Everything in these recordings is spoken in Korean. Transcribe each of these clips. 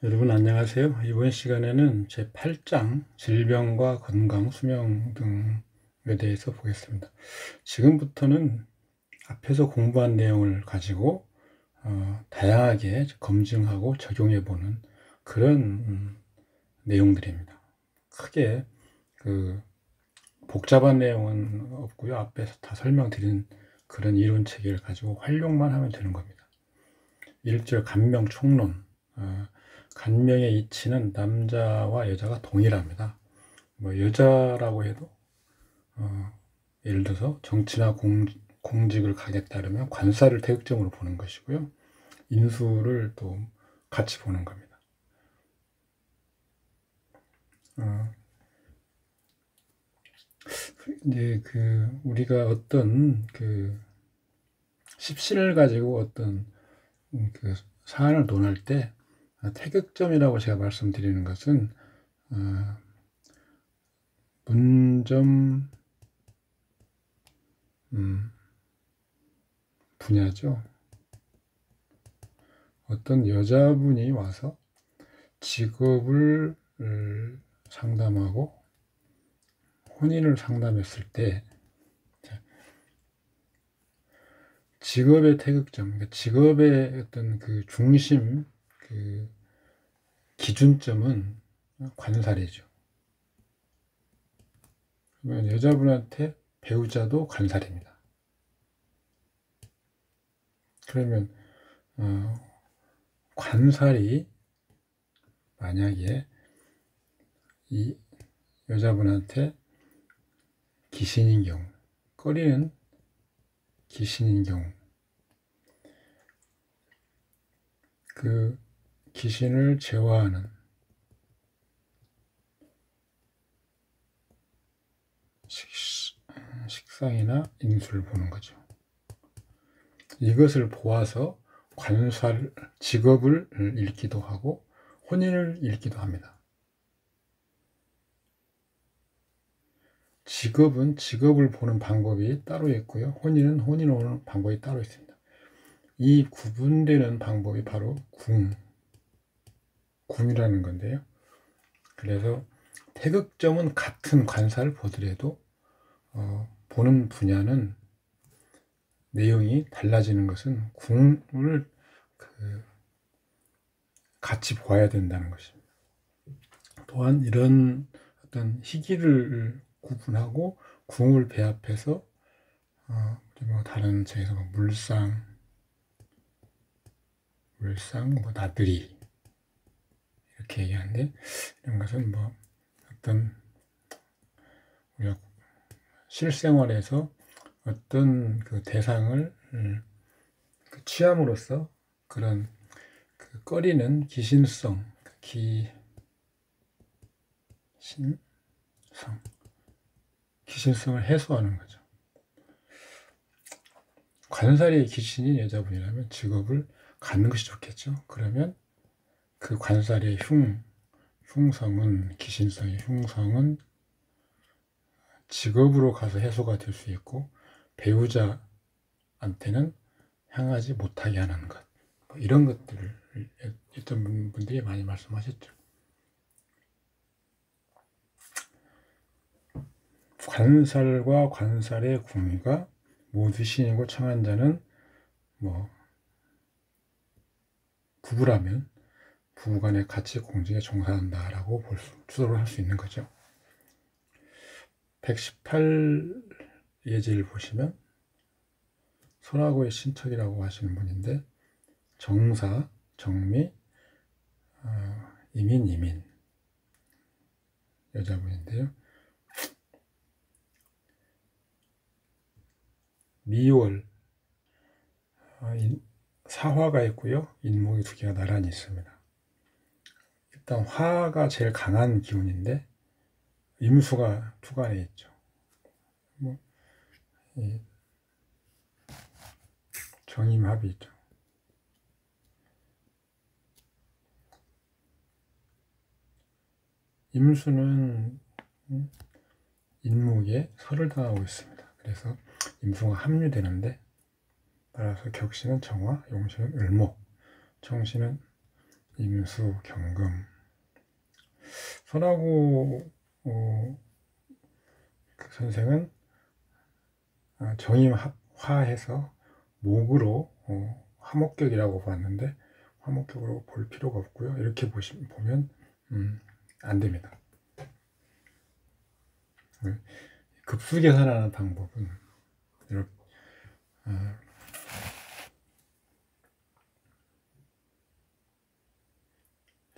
여러분 안녕하세요. 이번 시간에는 제8장 질병과 건강, 수명 등에 대해서 보겠습니다. 지금부터는 앞에서 공부한 내용을 가지고 다양하게 검증하고 적용해 보는 그런 내용들입니다. 크게 복잡한 내용은 없고요. 앞에서 다 설명드린 그런 이론 체계를 가지고 활용만 하면 되는 겁니다. 1절 간명 총론. 간명의 이치는 남자와 여자가 동일합니다. 여자라고 해도 예를 들어서 정치나 공직을 가겠다 그러면 관사를 태극점으로 보는 것이고요. 인수를 또 같이 보는 겁니다. 이제 우리가 어떤 십신을 가지고 어떤 사안을 논할 때 태극점이라고 제가 말씀드리는 것은 문점 분야죠. 어떤 여자분이 와서 직업을 상담하고 혼인을 상담했을 때 직업의 태극점, 그러니까 직업의 어떤 중심, 기준점은 관살이죠. 그러면 여자분한테 배우자도 관살입니다. 그러면 관살이 만약에 이 여자분한테 귀신인 경우, 꺼리는 귀신인 경우, 그 귀신을 제어하는 식상이나 인수를 보는 거죠. 이것을 보아서 관살, 직업을 읽기도 하고 혼인을 읽기도 합니다. 직업은 직업을 보는 방법이 따로 있고요. 혼인은 혼인을 보는 방법이 따로 있습니다. 이 구분되는 방법이 바로 궁이라는 건데요. 그래서 태극점은 같은 관사를 보더라도 보는 분야는 내용이 달라지는 것은 궁을 같이 보아야 된다는 것입니다. 또한 이런 어떤 희기를 구분하고 궁을 배합해서 그리고 다른 책에서 물상, 나들이 이렇게 얘기하는데, 이런 것은 어떤 우리가 실생활에서 어떤 대상을 취함으로써 그런 꺼리는 기신성을 해소하는 거죠. 관살이 귀신인 여자분이라면 직업을 갖는 것이 좋겠죠. 그러면 그 관살의 흉성은, 귀신성의 흉성은 직업으로 가서 해소가 될 수 있고 배우자한테는 향하지 못하게 하는 것, 이런 것들을 어떤 분들이 많이 말씀하셨죠. 관살과 관살의 궁위가 모두 신이고 청한 자는 부부라면 부부간에 같이 공직에 종사한다라고 추도를 할 수 있는 거죠. 118 예제를 보시면 소라고의 신척이라고 하시는 분인데, 정사, 정미, 이민 여자분인데요. 미월, 사화가 있고요. 인목이 2개가 나란히 있습니다. 일단 화가 제일 강한 기운인데 임수가 투간에 있죠. 정임합이 있죠. 임수는 인목에 설을 당하고 있습니다. 그래서 임수가 합류되는데, 따라서 격신은 정화, 용신은 을목, 청신은 임수, 경금. 선하고 그 선생은 정임화해서 목으로 화목격이라고 봤는데 화목격으로 볼 필요가 없고요. 이렇게 보면 안 됩니다. 급수 계산하는 방법은 이렇게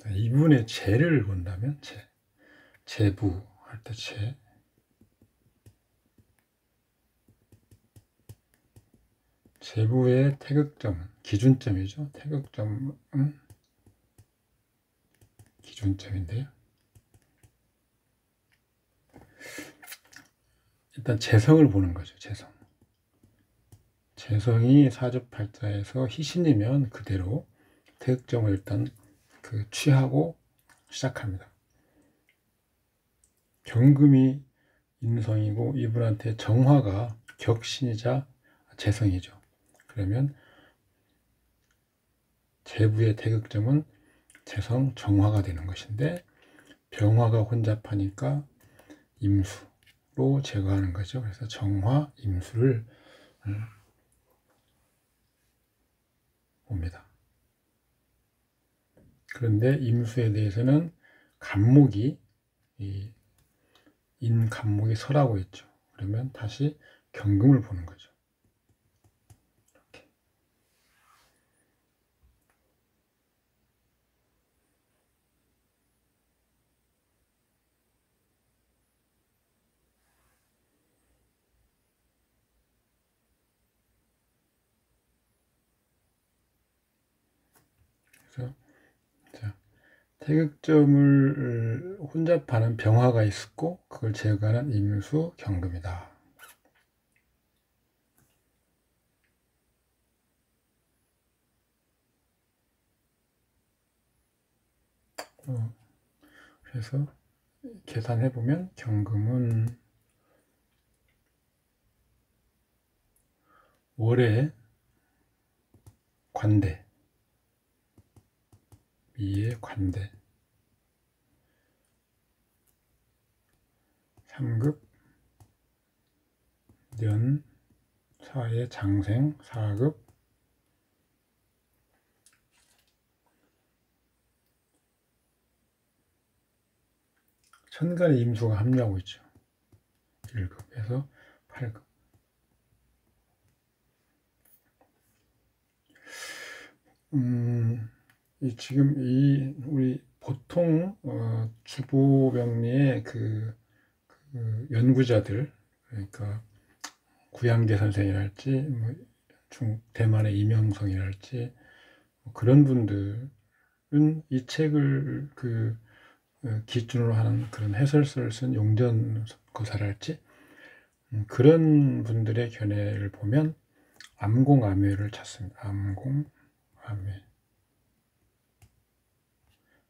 이분의 재를 본다면 재부 할 때 재부의 태극점, 기준점이죠. 태극점은 기준점인데요. 일단 재성을 보는 거죠. 재성이 사주팔자에서 희신이면 그대로 태극점을 일단 취하고 시작합니다. 경금이 인성이고 이분한테 정화가 격신이자 재성이죠. 그러면 재부의 태극점은 재성 정화가 되는 것인데 병화가 혼잡하니까 임수로 제거하는 거죠. 그래서 정화, 임수를 봅니다. 그런데 임수에 대해서는 간목이 인간목이 설하고 있죠. 그러면 다시 경금을 보는 거죠. 이렇게. 그래서 태극점을 혼잡하는 병화가 있었고 그걸 제거하는 임수 경금이다. 그래서 계산해 보면 경금은 월에 관대, 미의 관대, 3급, 년, 사의 장생, 4급, 천간에 임수가 합류하고 있죠. 1급에서 8급. 지금 우리 보통 주보병리의 그 연구자들, 그러니까 구양계 선생이랄지 대만의 이명성이랄지 그런 분들은 이 책을 기준으로 하는 그런 해설서를 쓴 용전거사랄지 그런 분들의 견해를 보면 암공암외를 찾습니다. 암공암외.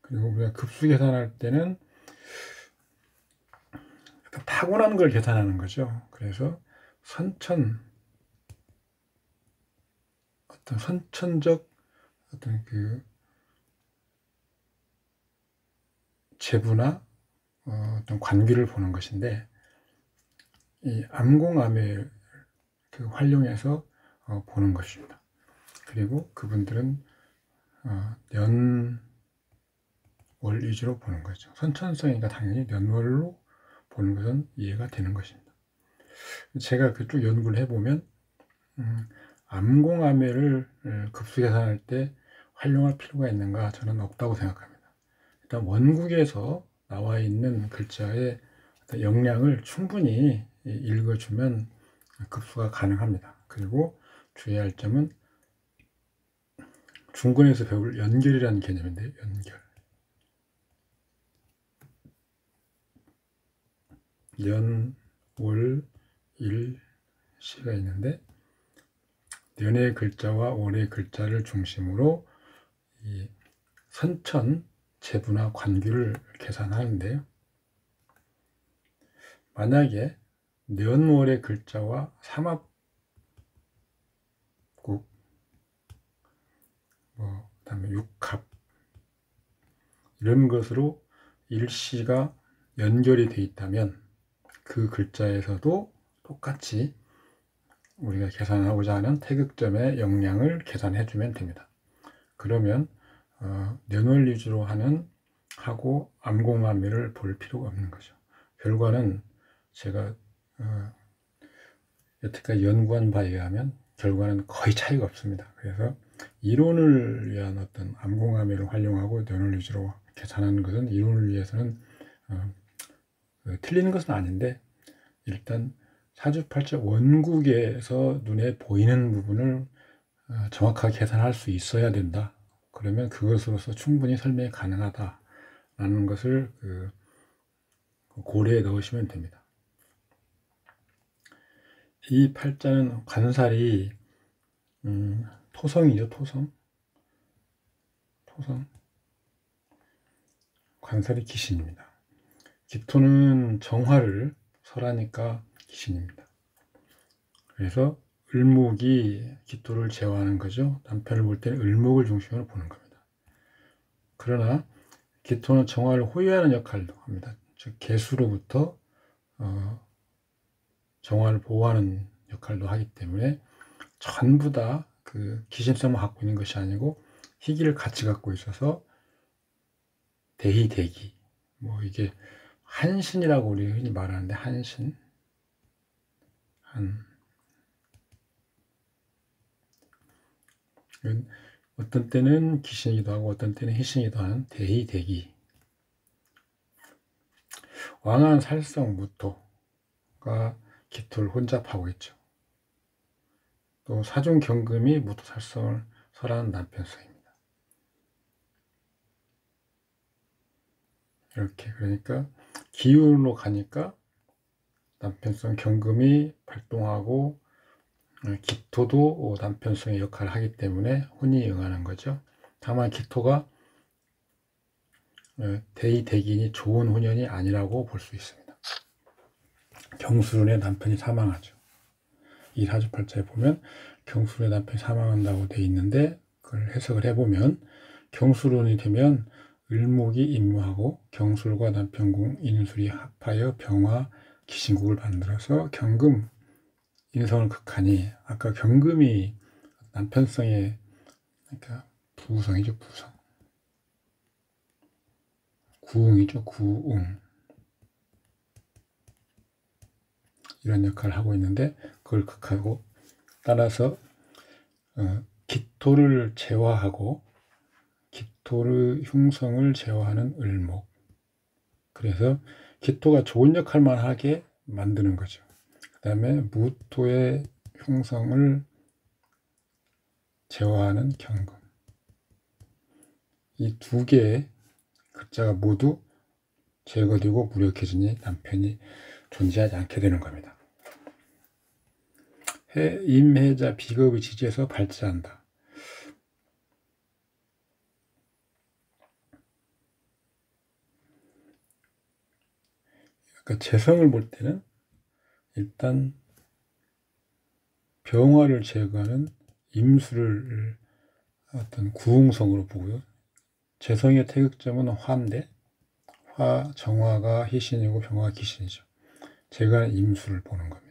그리고 우리가 급수 계산할 때는 타고난 걸 계산하는 거죠. 그래서 어떤 선천적 어떤 재부나 어떤 관계를 보는 것인데 이 암공암외를 활용해서 보는 것입니다. 그리고 그분들은 년월 위주로 보는 거죠. 선천성이니까 당연히 년월로 보는 것은 이해가 되는 것입니다. 제가 그쪽 연구를 해보면 암공암외를 급수 계산할 때 활용할 필요가 있는가 저는 없다고 생각합니다. 일단 원국에서 나와 있는 글자의 영량을 충분히 읽어주면 급수가 가능합니다. 그리고 주의할 점은 중권에서 배울 연결이라는 개념인데요. 연결. 년, 월, 일, 시가 있는데 년의 글자와 월의 글자를 중심으로 이 선천, 재부나 관규를 계산하는데요. 만약에 년월의 글자와 삼합국, 그다음에 육합, 이런 것으로 일시가 연결이 되어 있다면 그 글자에서도 똑같이 우리가 계산하고자 하는 태극점의 영량을 계산해 주면 됩니다. 그러면 년월 위주로 하고 암공함의를 볼 필요가 없는 거죠. 결과는 제가 여태까지 연구한 바에 의하면 결과는 거의 차이가 없습니다. 그래서 이론을 위한 어떤 암공함의를 활용하고 년월 위주로 계산하는 것은 이론을 위해서는 틀리는 것은 아닌데, 일단 사주팔자 원국에서 눈에 보이는 부분을 정확하게 계산할 수 있어야 된다. 그러면 그것으로서 충분히 설명이 가능하다라는 것을 고려에 넣으시면 됩니다. 이 팔자는 관살이 토성이죠. 토성. 관살이 기신입니다. 기토는 정화를 설하니까 기신입니다. 그래서 을목이 기토를 제화하는 거죠. 남편을 볼 때는 을목을 중심으로 보는 겁니다. 그러나 기토는 정화를 호위하는 역할도 합니다. 즉 개수로부터 정화를 보호하는 역할도 하기 때문에 전부 다 그 기신성만 갖고 있는 것이 아니고 희기를 같이 갖고 있어서 대희대기, 뭐 이게 한신이라고 우리 흔히 말하는데, 한신, 어떤 때는 기신이기도 하고 어떤 때는 희신이기도 하는 대희대기. 왕한 살성 무토가 기토를 혼잡하고 있죠. 또 사중 경금이 무토 살성을 설하는 남편성입니다. 이렇게, 그러니까 기운으로 가니까 남편성 경금이 발동하고 기토도 남편성의 역할을 하기 때문에 혼이 응하는 거죠. 다만 기토가 대의대기니 좋은 혼연이 아니라고 볼 수 있습니다. 경술운의 남편이 사망하죠. 이 사주팔자에 보면 경술운의 남편이 사망한다고 되어 있는데, 그걸 해석을 해보면 경술운이 되면 을목이 임무하고 경술과 남편궁 인술이 합하여 병화 기신국을 만들어서 경금 인성을 극하니, 아까 경금이 남편성의, 그러니까 부성이죠. 부성. 구웅이죠. 구웅. 이런 역할을 하고 있는데, 그걸 극하고, 따라서 기토를 제화하고 기토의 흉성을 제화하는 을목. 그래서 기토가 좋은 역할만 하게 만드는 거죠. 그 다음에 무토의 흉성을 제화하는 경금. 이 두 개의 글자가 모두 제거되고 무력해지니 남편이 존재하지 않게 되는 겁니다. 임해자 비겁의 지지에서 발자한다. 그러니까 재성을 볼 때는 일단 병화를 제거하는 임수를 어떤 구웅성으로 보고요. 재성의 태극점은 화인데, 화 정화가 희신이고 병화가 기신이죠. 제가 임수를 보는 겁니다.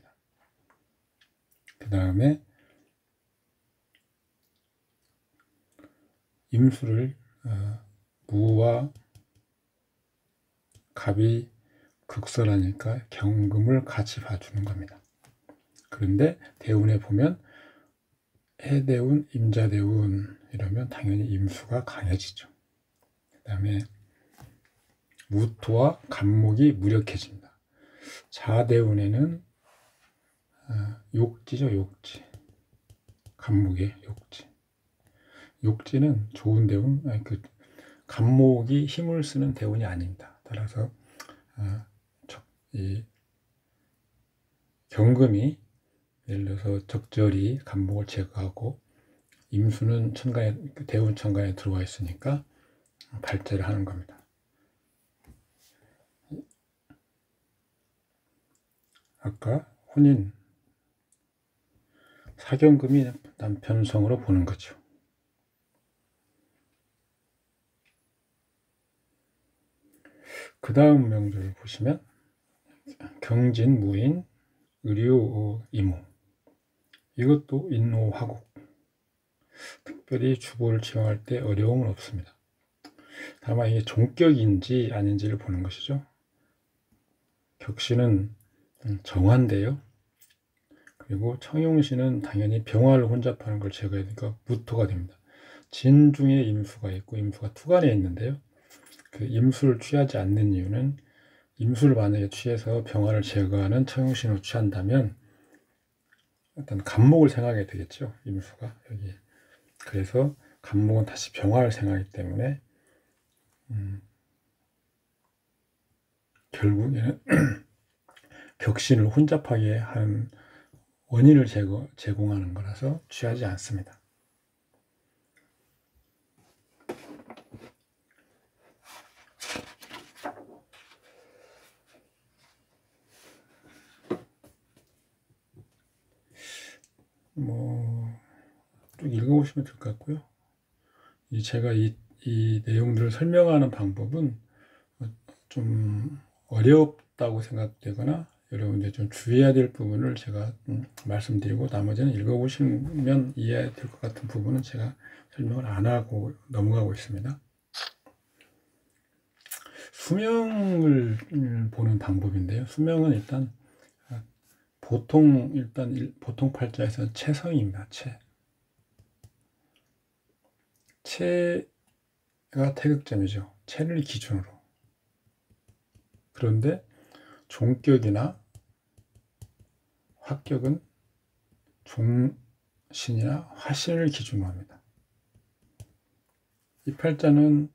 그 다음에 임수를 무와 갑이 극설하니까 경금을 같이 봐주는 겁니다. 그런데 대운에 보면 해대운, 임자대운 이러면 당연히 임수가 강해지죠. 그 다음에 무토와 간목이 무력해집니다. 자대운에는 욕지죠. 욕지. 간목의 욕지. 욕지는 좋은 대운, 간목이 힘을 쓰는 대운이 아닙니다. 따라서 이 경금이 예를 들어서 적절히 간목을 제거하고, 임수는 천간에, 대운 천간에 들어와 있으니까 발제를 하는 겁니다. 아까 혼인 사경금이 남편성으로 보는 거죠. 그 다음 명조를 보시면 경진, 무인, 의류, 이무. 이것도 인오화국. 특별히 주보를 지정할 때 어려움은 없습니다. 다만 이게 종격인지 아닌지를 보는 것이죠. 격시는 정화인데요. 그리고 청용시는 당연히 병화를 혼잡하는 걸 제거해야 되니까 무토가 됩니다. 진 중에 임수가 있고 임수가 투간에 있는데요. 그 임수를 취하지 않는 이유는 임수를 만약에 취해서 병화를 제거하는 청용신을 취한다면 일단 간목을 생각하게 되겠죠. 임수가 여기. 그래서 간목은 다시 병화를 생각하기 때문에 결국에는 격신을 혼잡하게 하는 원인을 제공하는 거라서 취하지 않습니다. 쭉 읽어보시면 될 것 같고요. 제가 이 내용들을 설명하는 방법은 좀 어렵다고 생각되거나 여러분들이 좀 주의해야 될 부분을 제가 말씀드리고 나머지는 읽어보시면 이해될 것 같은 부분은 제가 설명을 안 하고 넘어가고 있습니다. 수명을 보는 방법인데요. 수명은 일단 보통 팔자에서는 체성입니다. 체가 태극점이죠. 체를 기준으로. 그런데 종격이나 화격은 종신이나 화신을 기준으로 합니다. 이 팔자는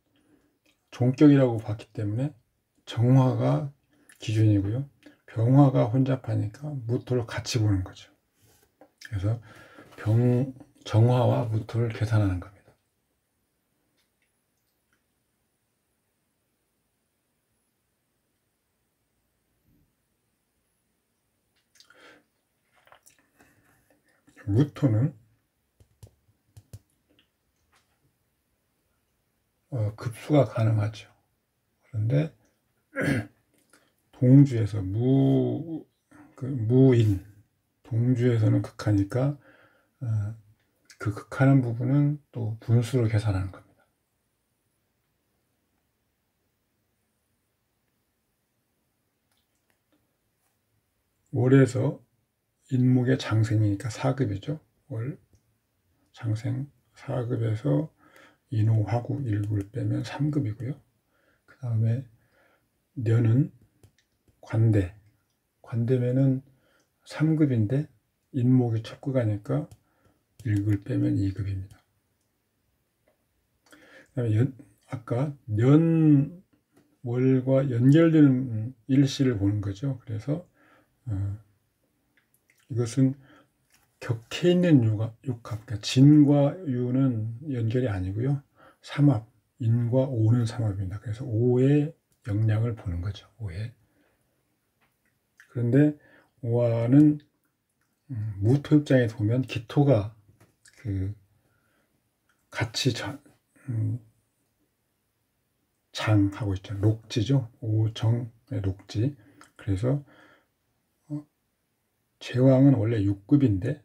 종격이라고 봤기 때문에 정화가 기준이고요. 병화가 혼잡하니까 무토를 같이 보는 거죠. 그래서 정화와 무토를 계산하는 겁니다. 무토는 급수가 가능하죠. 그런데 동주에서 무인 동주에서는 극하니까 그 극하는 부분은 또 분수로 계산하는 겁니다. 월에서 인목의 장생이니까 4급이죠. 월 장생 4급에서 인호, 화구, 일구를 빼면 3급이고요. 그 다음에 년은 관대면은 3급인데 인목이 첩구가니까 1급을 빼면 2급입니다. 그 다음에 아까 월과 연결되는 일시를 보는 거죠. 그래서 이것은 격해 있는 육합, 그러니까 진과 유는 연결이 아니고요. 삼합, 인과 오는 삼합입니다. 그래서 오의 영향을 보는 거죠. 오의. 그런데 오화는 무토 입장에 보면 기토가 같이 장하고 있죠. 녹지죠. 오정의 녹지. 그래서 제왕은 원래 6급인데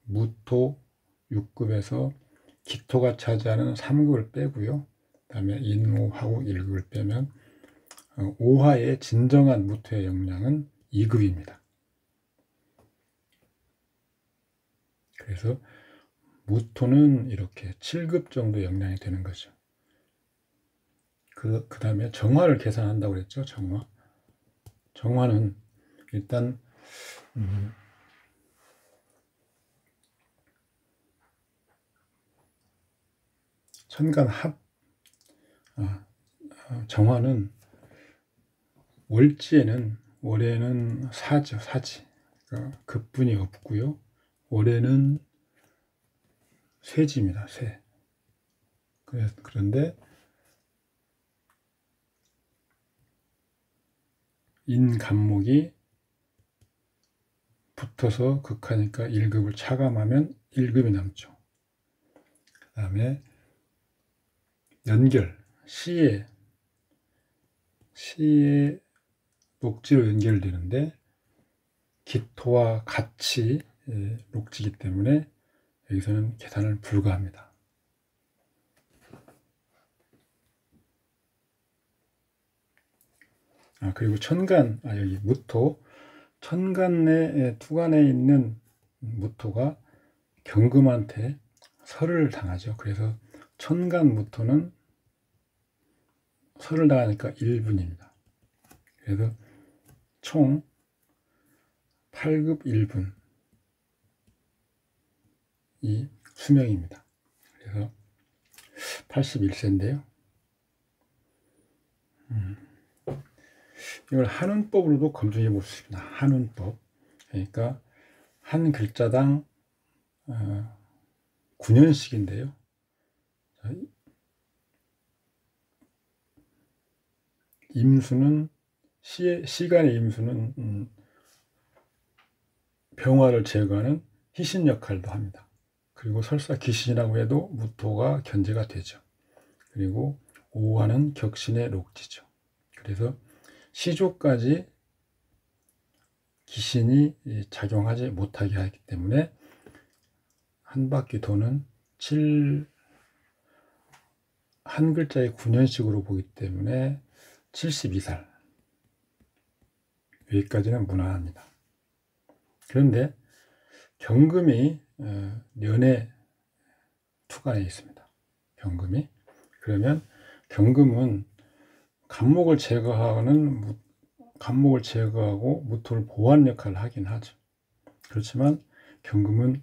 무토 6급에서 기토가 차지하는 3급을 빼고요. 그 다음에 인오하고 1급을 빼면 오화의 진정한 무토의 영향은 2급입니다. 그래서 무토는 이렇게 7급 정도 영향이 되는 거죠. 그 다음에 정화를 계산한다고 그랬죠. 정화는 일단 천간합 정화는 월에는 사죠. 그러니까 급분이 없고요. 월에는 쇠지입니다. 쇠. 그런데 인간목이 붙어서 극하니까 1급을 차감하면 1급이 남죠. 그 다음에 연결, 시에 시의 녹지로 연결되는데 기토와 같이 녹지이기 때문에 여기서는 계산을 불가합니다. 그리고 천간, 여기 무토, 천간 내 투간에 있는 무토가 경금한테 설을 당하죠. 그래서 천간 무토는 설을 당하니까 1분입니다. 그래서 총 8급 1분 이 수명입니다. 그래서 81세인데요. 이걸 한운법으로도 검증해 볼 수 있습니다. 한운법. 그러니까 한 글자당 9년씩인데요. 임수는 시간의 임수는 병화를 제거하는 희신 역할도 합니다. 그리고 설사 귀신이라고 해도 무토가 견제가 되죠. 그리고 오화는 격신의 녹지죠. 그래서 시조까지 귀신이 작용하지 못하게 하기 때문에 한 바퀴 도는 한 글자에 9년씩으로 보기 때문에 72살. 여기까지는 무난합니다. 그런데 경금이 년의 투간에 있습니다. 경금이. 그러면 경금은 간목을 제거하고 무토를 보호하는 역할을 하긴 하죠. 그렇지만 경금은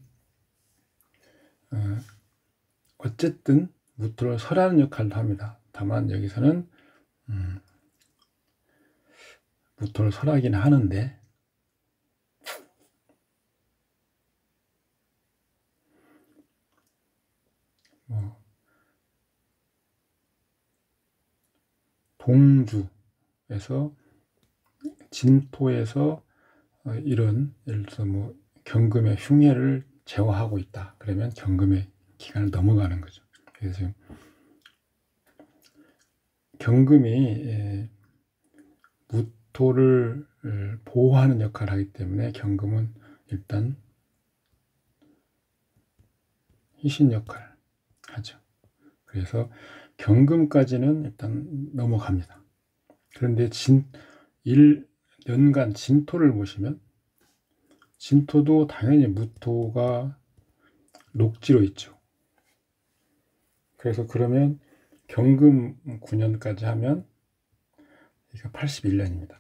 어쨌든 무토를 설하는 역할도 합니다. 다만 여기서는 무토를 설하긴 하는데 동주에서 진토에서 이런 예를 들어서 경금의 흉해를 제어하고 있다. 그러면 경금의 기간을 넘어가는 거죠. 그래서 지금 경금이 무토를 보호하는 역할을 하기 때문에 경금은 일단 희신 역할을 하죠. 그래서 경금까지는 일단 넘어갑니다. 그런데 1년간 진토를 보시면 진토도 당연히 무토가 녹지로 있죠. 그래서 그러면 경금 9년까지 하면 이게 81년입니다.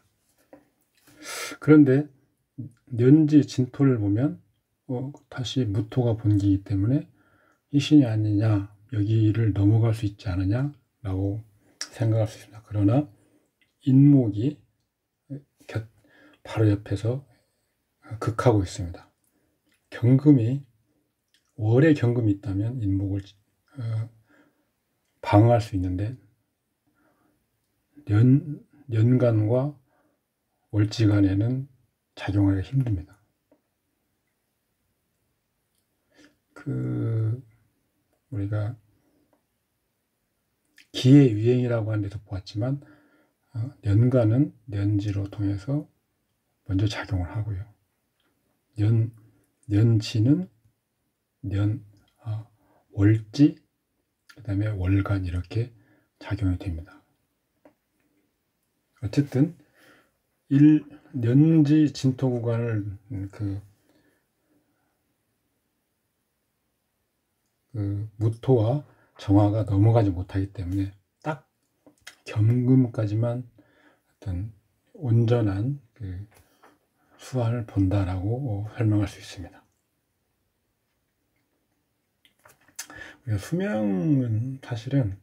그런데 년지 진토를 보면 다시 무토가 본기이기 때문에 희신이 아니냐, 여기를 넘어갈 수 있지 않느냐 라고 생각할 수 있습니다. 그러나 인목이 바로 옆에서 극하고 있습니다. 월에 경금이 있다면 인목을 방어할 수 있는데 년간과 월지간에는 작용하기가 힘듭니다. 우리가 기해유행이라고 하는 데서 보았지만 년간은 년지로 통해서 먼저 작용을 하고요. 년지는 월지, 그 다음에 월간 이렇게 작용이 됩니다. 어쨌든 년지 진토 구간을 무토와 정화가 넘어가지 못하기 때문에 딱 경금까지만 어떤 온전한 수완을 본다라고 설명할 수 있습니다. 수명은 사실은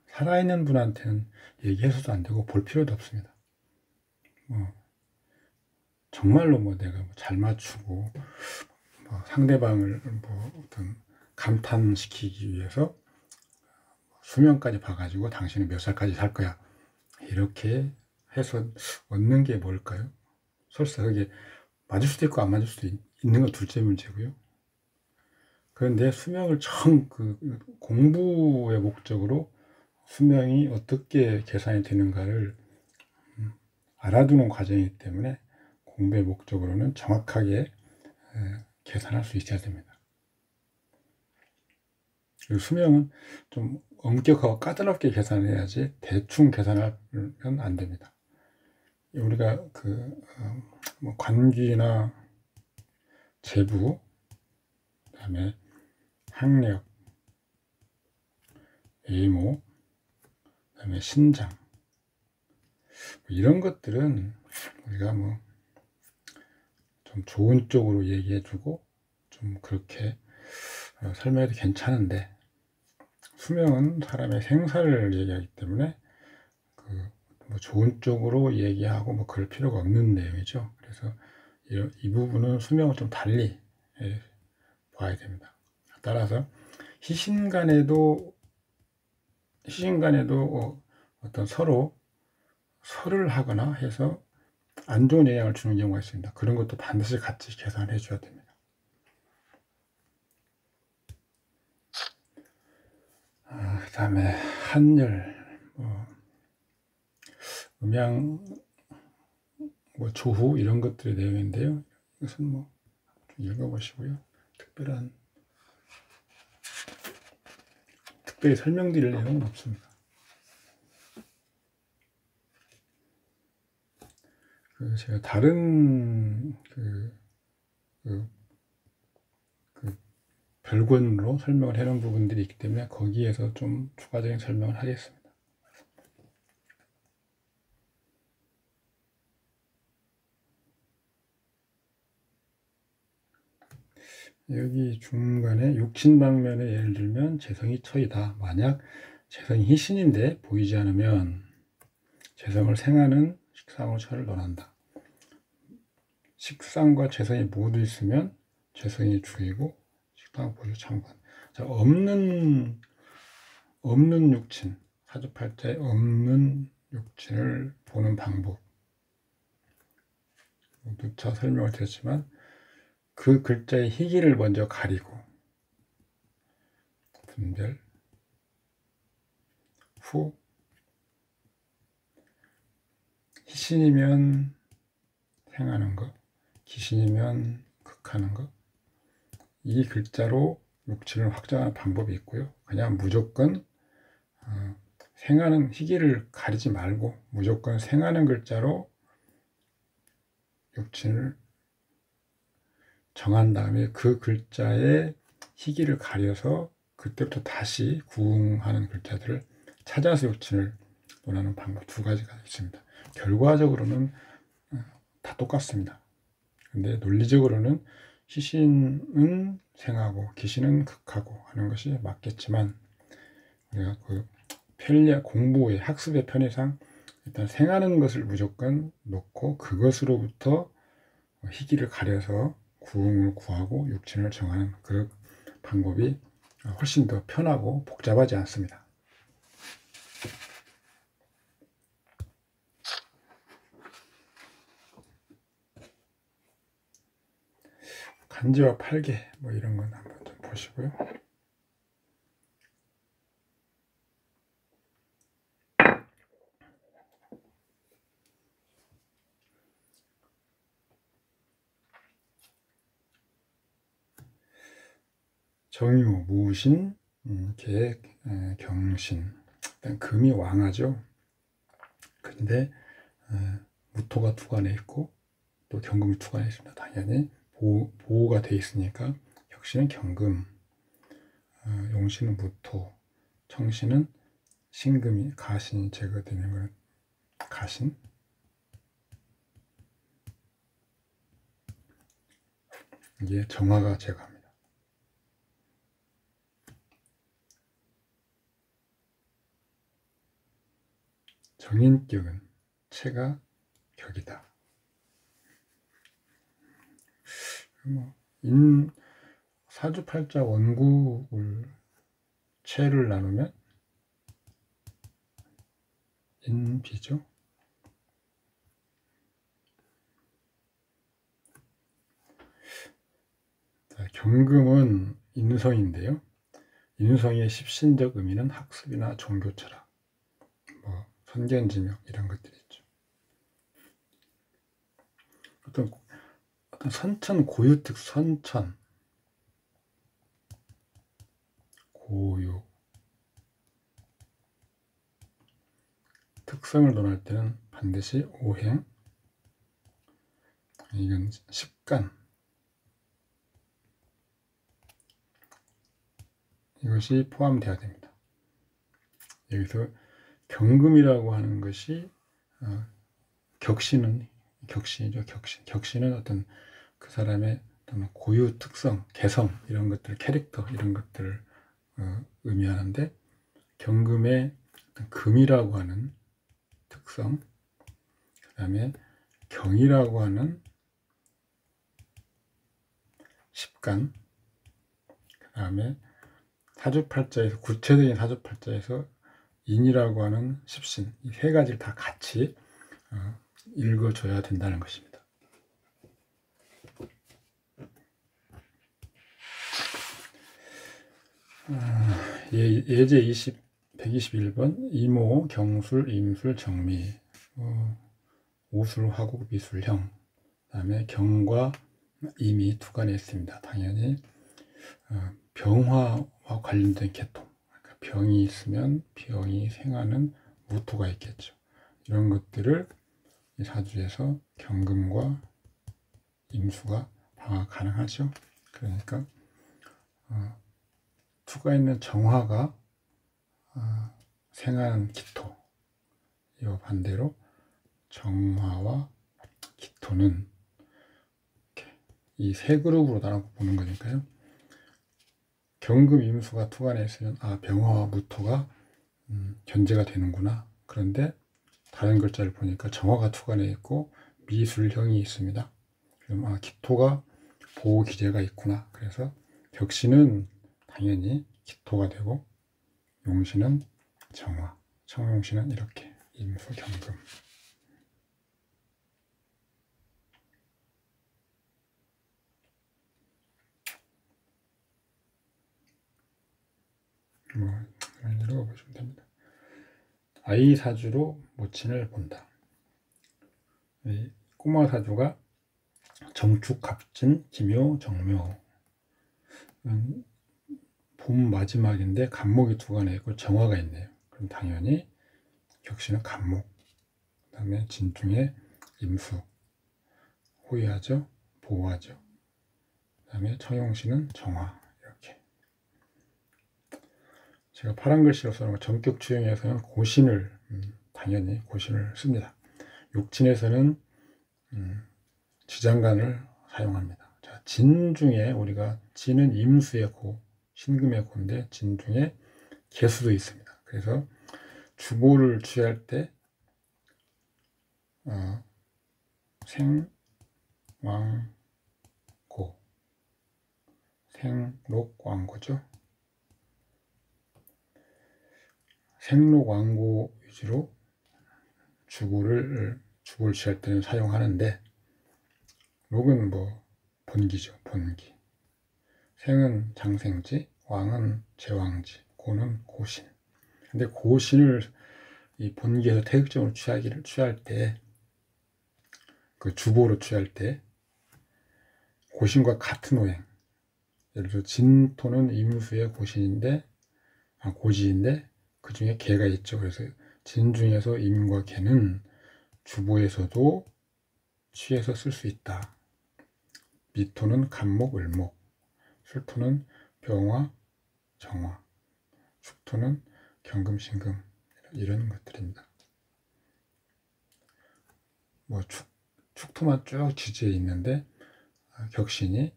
살아있는 분한테는 얘기해서도 안 되고 볼 필요도 없습니다. 정말로 내가 잘 맞추고 상대방을 어떤 감탄시키기 위해서 수명까지 봐가지고 당신은 몇 살까지 살 거야 이렇게 해서 얻는 게 뭘까요? 설사 그게 맞을 수도 있고 안 맞을 수도 있는 건 둘째 문제고요. 그런데 수명을 공부의 목적으로 수명이 어떻게 계산이 되는가를 알아두는 과정이기 때문에 공부의 목적으로는 정확하게 계산할 수 있어야 됩니다. 그리고 수명은 좀 엄격하고 까다롭게 계산해야지 대충 계산하면 안 됩니다. 우리가 뭐 관기나 재부, 그다음에 학력, 외모, 그다음에 신장, 이런 것들은 우리가 뭐 좀 좋은 쪽으로 얘기해주고 좀 그렇게 설명해도 괜찮은데, 수명은 사람의 생사를 얘기하기 때문에 뭐 좋은 쪽으로 얘기하고 뭐 그럴 필요가 없는 내용이죠. 그래서 이 부분은 수명을 좀 달리 봐야 됩니다. 따라서 희신간에도 어떤 서로 설을 하거나 해서 안 좋은 영향을 주는 경우가 있습니다. 그런 것도 반드시 같이 계산해 줘야 됩니다. 그 다음에 한열, 음양, 조후 이런 것들의 내용인데요. 이것은 좀 읽어보시고요. 특별히 설명드릴 내용은 없습니다. 제가 다른 별권으로 설명을 해놓은 부분들이 있기 때문에 거기에서 좀 추가적인 설명을 하겠습니다. 여기 중간에 육신 방면에 예를 들면 재성이 처이다. 만약 재성이 희신인데 보이지 않으면 재성을 생하는 식상으로 처를 논한다. 식상과 재성이 모두 있으면 재성이 주이고 식상 보유 참관. 자, 없는 육친, 사주팔자에 없는 육친을 보는 방법, 누차 설명을 드렸지만 그 글자의 희기를 먼저 가리고 분별 후, 희신이면 생하는 것, 기신이면 극하는 것, 이 글자로 육친을 확정하는 방법이 있고요. 그냥 무조건 생하는 희기를 가리지 말고 무조건 생하는 글자로 육친을 정한 다음에 그 글자의 희기를 가려서 그때부터 다시 구응하는 글자들을 찾아서 육친을 논하는 방법 두 가지가 있습니다. 결과적으로는 다 똑같습니다. 근데 논리적으로는 희신은 생하고 기신은 극하고 하는 것이 맞겠지만, 우리가 편리한 공부의 학습의 편의상 일단 생하는 것을 무조건 놓고 그것으로부터 희기를 가려서 구응을 구하고 육친을 정하는 그 방법이 훨씬 더 편하고 복잡하지 않습니다. 간지와 팔계 이런 건 한번 좀 보시고요. 정유, 무신, 계, 경신. 일단 금이 왕하죠. 근데 무토가 투관에 있고 또 경금이 투관에 있습니다. 당연히 보호가 돼 있으니까 격신은 경금, 용신은 무토, 청신은 신금이, 가신이 제거되는 건 가신. 이게 정화가 제거합니다. 정인격은 체가 격이다. 사주팔자 원국을 체를 나누면 인비죠. 경금은 인성인데요. 인성의 십신적 의미는 학습이나 종교 철학, 선견지명 이런 것들이 있죠. 어떤 선천 고유특 선천 고유 특성을 논할 때는 반드시 오행, 이건 습관, 이것이 포함되어야 됩니다. 여기서 경금이라고 하는 것이 격신이죠. 격신은 어떤 그 사람의 어떤 고유 특성, 개성 이런 것들, 캐릭터 이런 것들을 의미하는데, 경금의 어떤 금이라고 하는 특성, 그 다음에 경이라고 하는 습관, 그 다음에 사주팔자에서, 구체적인 사주팔자에서 인이라고 하는 십신, 이 세 가지를 다 같이 읽어줘야 된다는 것입니다. 예제 121번 이모, 경술, 임술, 정미, 오술, 화국, 미술형, 그 다음에 경과, 임이 투간에 있습니다. 당연히 병화와 관련된 계통, 그러니까 병이 있으면 병이 생하는 무토가 있겠죠. 이런 것들을 이 사주에서 경금과 임수가 방화 가능하죠. 그러니까 투가 있는 정화가 생하는 기토, 이와 반대로 정화와 기토는 이 세 그룹으로 나눠 보는 거니까요. 경금, 임수가 투간에 있으면 병화와 무토가 견제가 되는구나. 그런데 다른 글자를 보니까 정화가 투간에 있고 미술형이 있습니다. 그럼 기토가 보호 기제가 있구나. 그래서 격신은 당연히 기토가 되고, 용신은 정화, 청용신은 이렇게 임수, 경금. 이런 식으로 보시면 됩니다. 아이 사주로 모친을 본다. 이 꼬마 사주가 정축, 갑진, 기묘, 정묘. 봄 마지막인데 간목이 투간에 있고 정화가 있네요. 그럼 당연히 격신은 간목, 그 다음에 진중에 임수, 호위하죠, 보호하죠. 그 다음에 청용신은 정화. 이렇게 제가 파란 글씨로 써놓은 전격 추행에서는 고신을 당연히 고신을 씁니다. 욕진에서는 지장간을 사용합니다. 자, 진 중에 우리가 진은 임수의 고, 신금의 고인데 진 중에 개수도 있습니다. 그래서 주보를 취할 때 생왕고, 생록왕고죠. 생록왕고 위주로 주보를 취할 때는 사용하는데, 녹은 본기죠. 본기. 생은 장생지, 왕은 제왕지, 고는 고신. 근데 고신을 이 본기에서 태극점을 취할 때, 그 주보로 취할 때 고신과 같은 오행, 예를 들어 진토는 임수의 고신인데 고지인데 그 중에 개가 있죠. 그래서 진 중에서 임과 개는 주보에서도 취해서 쓸 수 있다. 미토는 간목, 을목, 술토는 병화, 정화, 축토는 경금, 신금, 이런 것들입니다. 축토만 쭉 지지해 있는데 격신이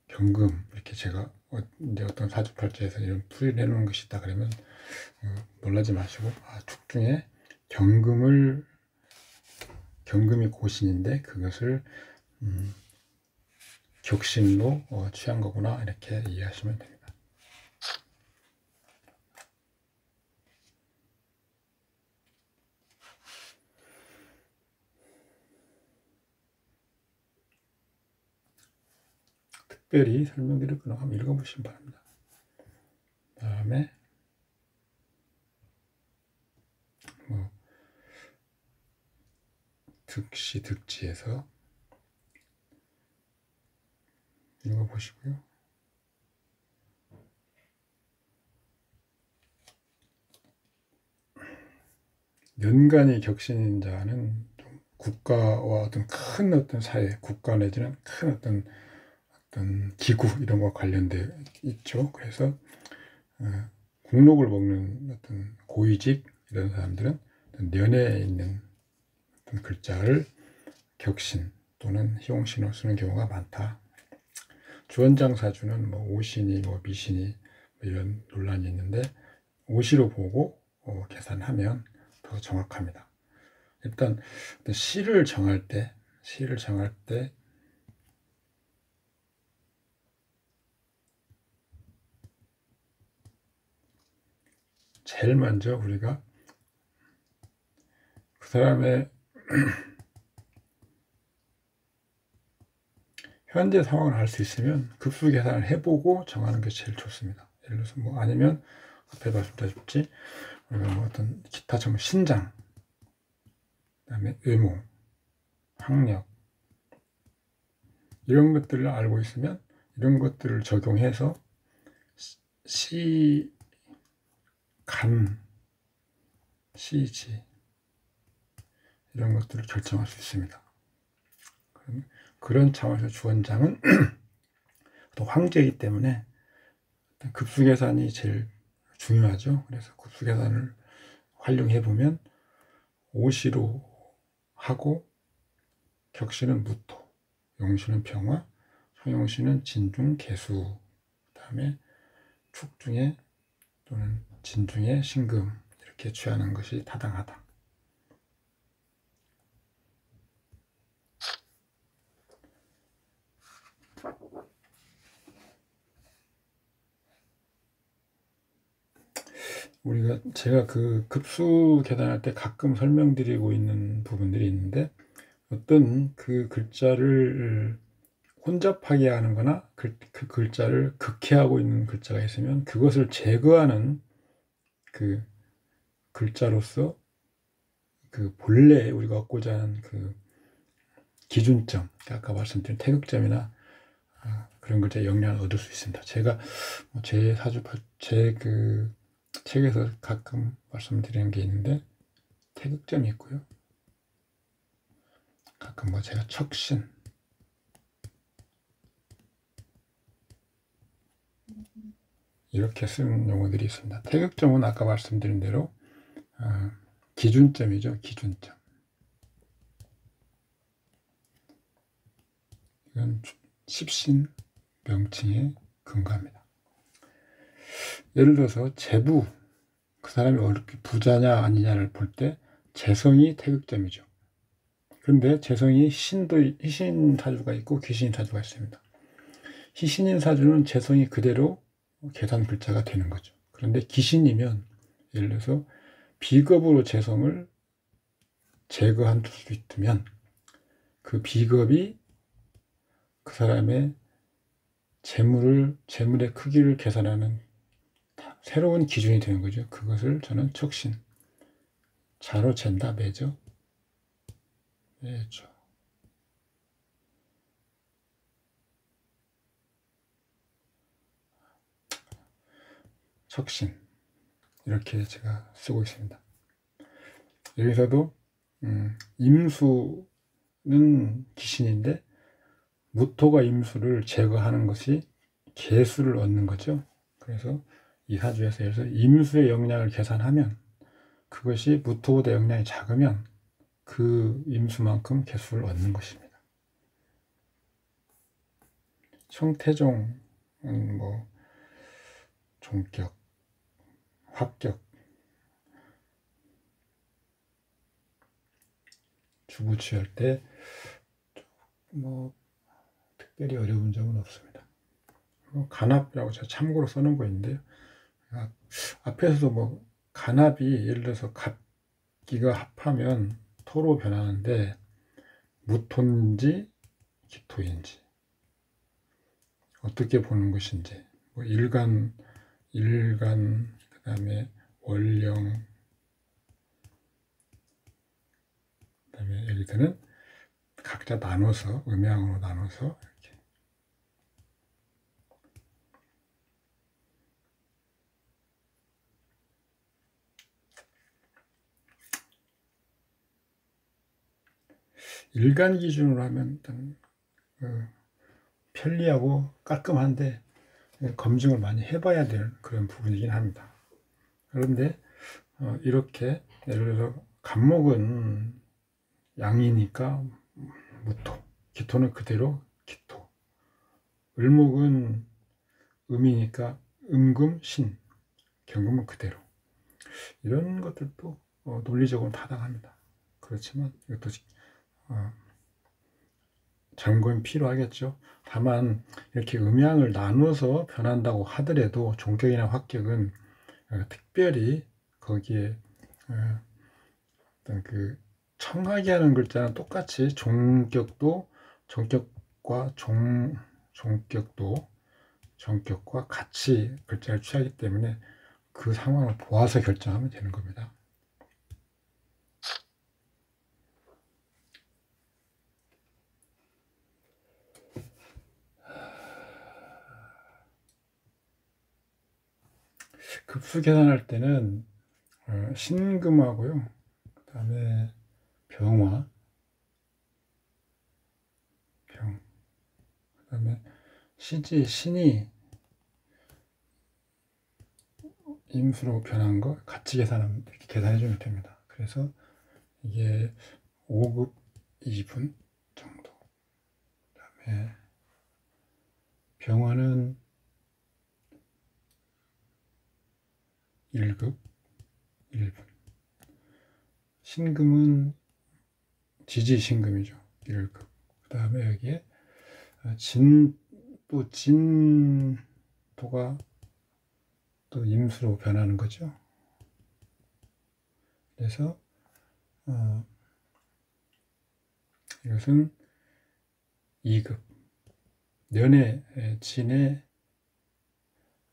경금, 이렇게 제가 이제 어떤 사주팔자에서 이런 풀이를 해놓은 것이 있다 그러면 놀라지 마시고, 축 중에 경금이 고신인데 그것을 격신로 취한 거구나, 이렇게 이해하시면 됩니다. 특별히 설명드릴 거는 한번 읽어보시기 바랍니다. 다음에 득시, 득지에서 읽어보시고요. 연간이 격신인 자는 좀 국가와 큰 사회, 국가 내지는 큰 어떤 기구 이런 거 관련돼 있죠. 그래서 국록을 먹는 어떤 고위직 이런 사람들은 년에 있는 어떤 글자를 격신 또는 희용신으로 쓰는 경우가 많다. 주원장사주는 오신이 미신이 이런 논란이 있는데 오시로 보고 계산하면 더 정확합니다. 일단 시를 정할 때 제일 먼저 우리가 그 사람의 현재 상황을 알 수 있으면 급수 계산을 해보고 정하는 게 제일 좋습니다. 예를 들어서 아니면 앞에 말씀드렸지 어떤 기타 전문 신장, 그다음에 의모, 학력 이런 것들을 알고 있으면 이런 것들을 적용해서 시, 간, 시지 이런 것들을 결정할 수 있습니다. 그런 차원에서 주원장은 또 황제이기 때문에 급수 계산이 제일 중요하죠. 그래서 급수 계산을 활용해 보면 오시로 하고 격신은 무토, 용신은 병화, 소용신은 진중, 개수, 그다음에 축중에 또는 진중에 신금 이렇게 취하는 것이 타당하다. 제가 그 급수 계산할 때 가끔 설명드리고 있는 부분들이 있는데 어떤 그 글자를 혼잡하게 하는 거나 그 글자를 극해하고 있는 글자가 있으면 그것을 제거하는 그 글자로서 그 본래 우리가 얻고자 하는 그 기준점, 아까 말씀드린 태극점이나 그런 글자에 영향을 얻을 수 있습니다. 제가 제 그 책에서 가끔 말씀드리는 게 있는데 태극점이 있고요. 가끔 제가 척신 이렇게 쓰는 용어들이 있습니다. 태극점은 아까 말씀드린 대로 기준점이죠. 기준점. 이건 십신 명칭에 근거합니다. 예를 들어서 재부, 그 사람이 어떻게 부자냐 아니냐를 볼 때 재성이 태극점이죠. 그런데 재성이 희신 사주가 있고 귀신 사주가 있습니다. 희신인 사주는 재성이 그대로 계산 글자가 되는 거죠. 그런데 귀신이면 예를 들어서 비겁으로 재성을 제거한 수도 있으면 그 비겁이 그 사람의 재물의 크기를 계산하는 새로운 기준이 되는 거죠. 그것을 저는 척신, 자로 잰다, 매죠. 척신 이렇게 제가 쓰고 있습니다. 여기서도 임수는 기신인데 무토가 임수를 제거하는 것이 개수를 얻는 거죠. 그래서 이 사주에서 임수의 영향을 계산하면 그것이 무토보다 영향이 작으면 그 임수만큼 개수를 얻는 것입니다. 청태종은 종격, 합격, 주부 취할 때 특별히 어려운 점은 없습니다. 간합이라고 제가 참고로 써놓은 거 있는데요. 앞에서도 간합이 예를 들어서 갑기가 합하면 토로 변하는데 무토인지 기토인지 어떻게 보는 것인지 일간 그다음에 월령 그다음에 예를 들면 각자 나눠서 음양으로 나눠서 이렇게 일간 기준으로 하면 일단 편리하고 깔끔한데 검증을 많이 해봐야 될 그런 부분이긴 합니다. 그런데 이렇게 예를 들어서 간목은 양이니까 무토, 기토는 그대로 기토, 을목은 음이니까 음금, 신, 경금은 그대로. 이런 것들도 논리적으로 타당합니다. 그렇지만 이것도 점검이 필요하겠죠. 다만 이렇게 음양을 나눠서 변한다고 하더라도 종격이나 화격은 특별히 거기에 어떤 그 청하게 하는 글자는 똑같이 종격도 종격과 종격과 같이 글자를 취하기 때문에 그 상황을 보아서 결정하면 되는 겁니다. 급수 계산할 때는 신금하고요, 그 다음에 병화, 그 다음에 신이 임수로 변한 거 같이 계산해 주면 됩니다. 그래서 이게 5급 2분 정도. 그 다음에 병화는 1급 1분. 신금은 지지신금이죠. 1급. 그 다음에 여기에 진도가 또 임수로 변하는 거죠. 그래서 이것은 2급. 년의 진의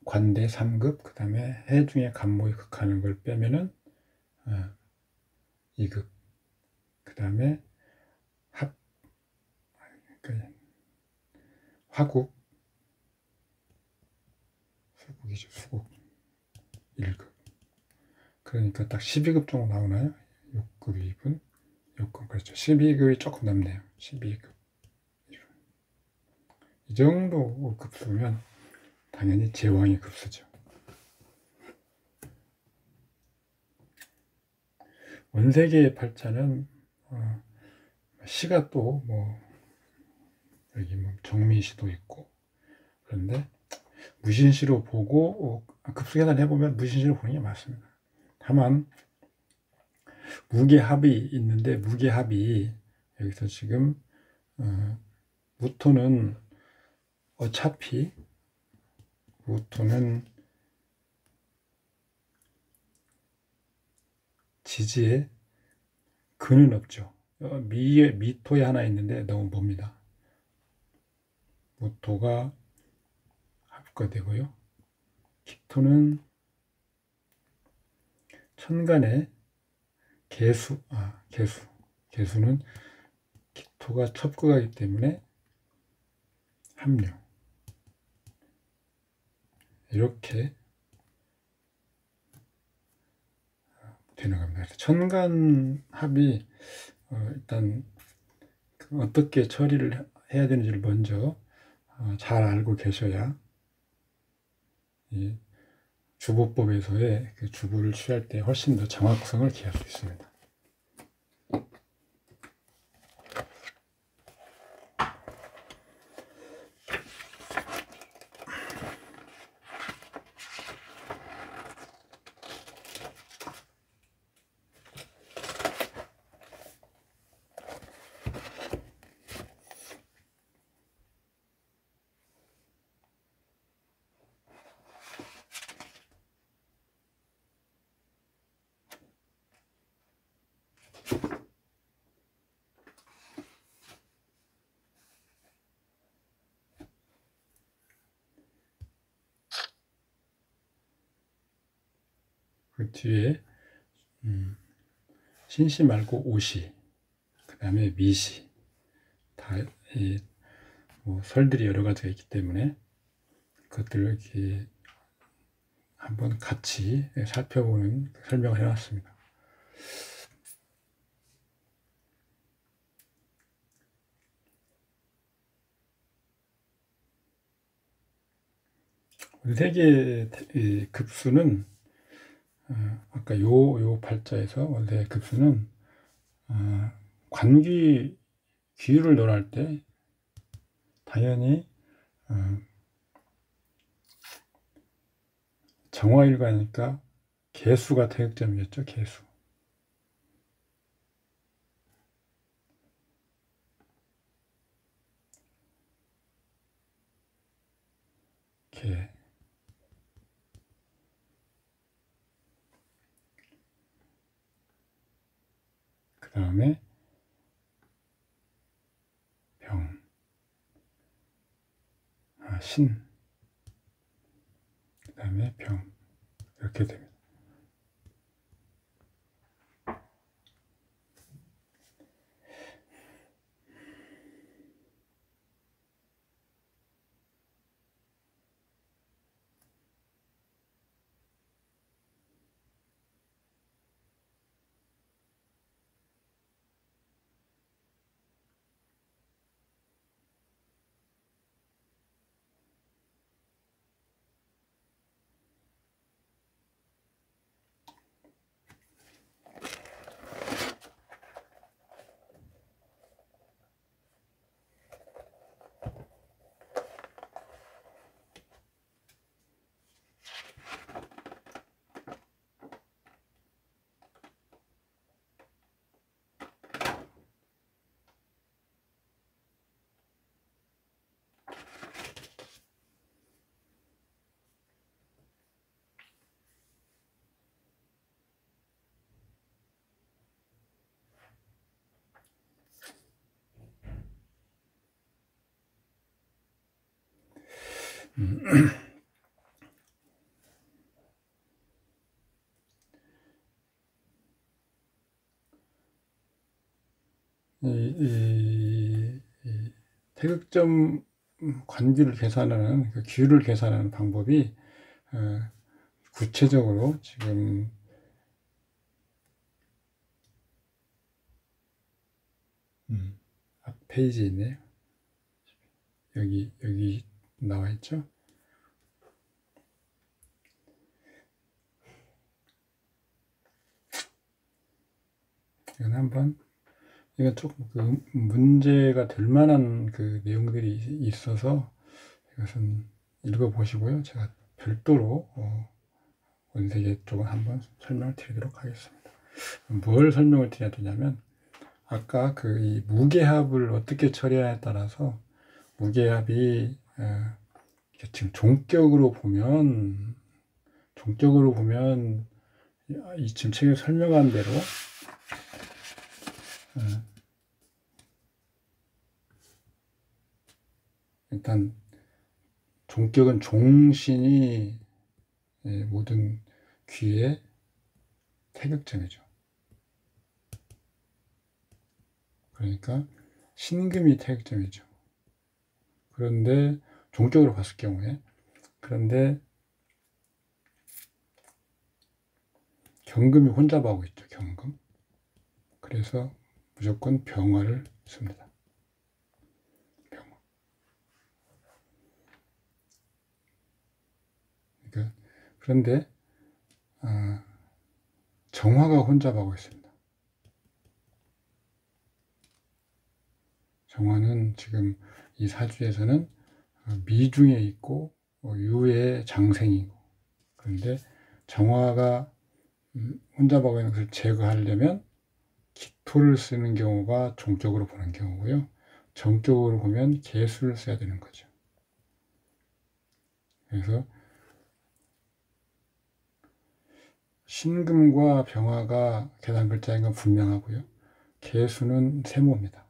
관대 3급, 그 다음에 해 중에 간목이 극하는 걸 빼면은 2급. 그 다음에 화국, 수국이죠. 수국 1급. 그러니까 딱 12급 정도 나오나요? 6급 2분, 6급, 그렇죠. 12급이 조금 넘네요. 12급. 이 정도 급수면 당연히 제왕의 급수죠. 원세계의 팔자는 시가 또 여기 정미시도 있고, 그런데 무신시로 보고 급수 계산을 해보면 무신시로 보는 게 맞습니다. 다만 무게합이 있는데, 무게합이 여기서 지금 무토는 어차피 지지에 근은 없죠. 미토에 하나 있는데 너무 멉니다. 무토가 합거되고요. 기토는 천간에 개수는 기토가 첩거하기 때문에 합류. 이렇게 되는 겁니다. 그래서 천간 합이 일단 어떻게 처리를 해야 되는지를 먼저 잘 알고 계셔야 이 주보법에서의 그 주부를 취할 때 훨씬 더 정확성을 기할 수 있습니다. 그 뒤에 신시 말고 오시, 그 다음에 미시, 다 뭐 설들이 여러 가지가 있기 때문에 그것들을 이렇게 한번 같이 살펴보는 설명을 해놨습니다. 원색의 급수는 아까 요 팔자에서 원색의 급수는 귀를 논할 때 당연히 정화일관이니까 개수가 태극점이겠죠. 개수. 개. 그 다음에 병. 신. 그 다음에 병. 이렇게 됩니다. 이 태극점 관귀를 계산하는 그 귀를 계산하는 방법이 구체적으로 지금 앞 페이지에 있네요. 여기 나와 있죠. 이건 조금 그 문제가 될 만한 그 내용들이 있어서 이것은 읽어보시고요. 제가 별도로 원색의 쪽은 한번 설명을 드리도록 하겠습니다. 뭘 설명을 드려야 되냐면 아까 그 이 무게합을 어떻게 처리하냐에 따라서 무게합이 지금 종격으로 보면 지금 책에 설명한 대로 일단 종격은 종신이 모든 귀의 태극점이죠. 그러니까 신금이 태극점이죠. 그런데 종격으로 봤을 경우에 그런데 경금이 혼잡하고 있죠. 경금. 그래서 무조건 병화를 씁니다. 병화. 그러니까 그런데 정화가 혼잡하고 있습니다. 정화는 지금 이 사주에서는 미중에 있고 유의 장생이고, 그런데 정화가 혼잡하고 있는 것을 제거하려면 기토를 쓰는 경우가 종격으로 보는 경우고요. 정격으로 보면 개수를 써야 되는 거죠. 그래서 신금과 병화가 계산 글자인 건 분명하고요. 개수는 세모입니다.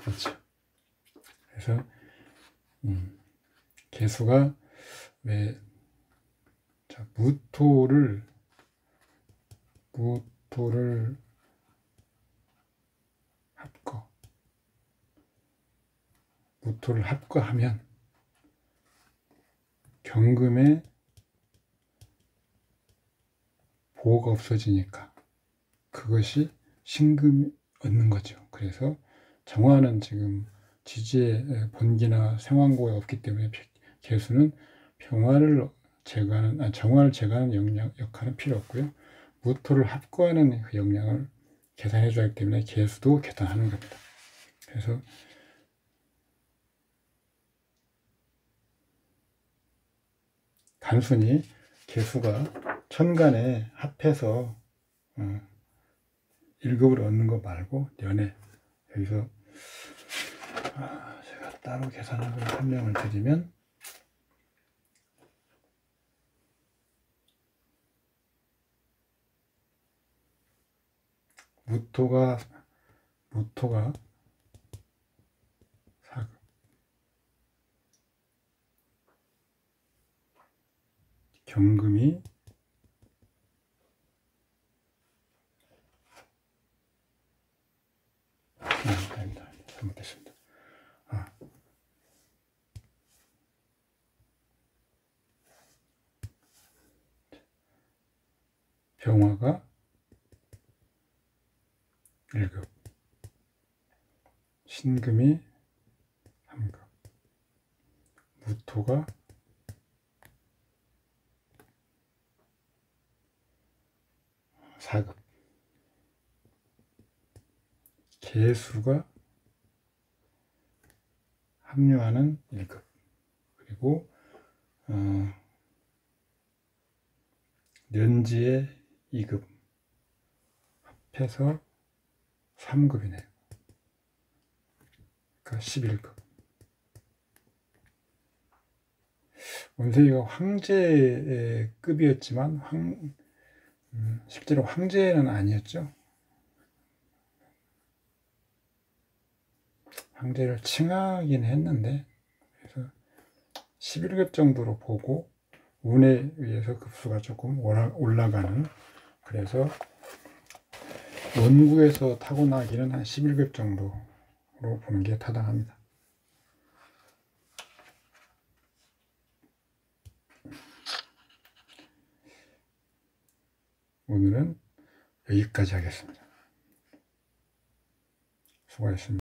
그렇죠. 그래서 개수가 왜 무토를 무토를 합거. 무토를 합거하면 경금에 보호가 없어지니까 그것이 신금이 얻는 거죠. 그래서 정화는 지금 지지의 본기나 생황고에 없기 때문에 개수는 정화를 제거하는 역할은 필요 없고요. 무토를 합거하는 그 역량을 계산해 줘야 하기 때문에 개수도 계산하는 겁니다. 그래서 단순히 개수가 천간에 합해서 1급을 얻는 거 말고 연에 여기서 제가 따로 계산하고 설명을 드리면 무토가 4급, 경금이 아닙니다. 잘못됐습니다. 병화가 1급, 신금이 3급, 무토가 4급, 개수가 합류하는 1급, 그리고 년지의 2급 합해서 3급이네요. 그러니까 11급. 원숭이가 황제의 급이었지만 실제로 황제는 아니었죠. 황제를 칭하긴 했는데 그래서 11급 정도로 보고 운에 의해서 급수가 조금 올라가는, 그래서 원구에서 타고나기는 한 11급 정도로 보는 게 타당합니다. 오늘은 여기까지 하겠습니다. 수고하셨습니다.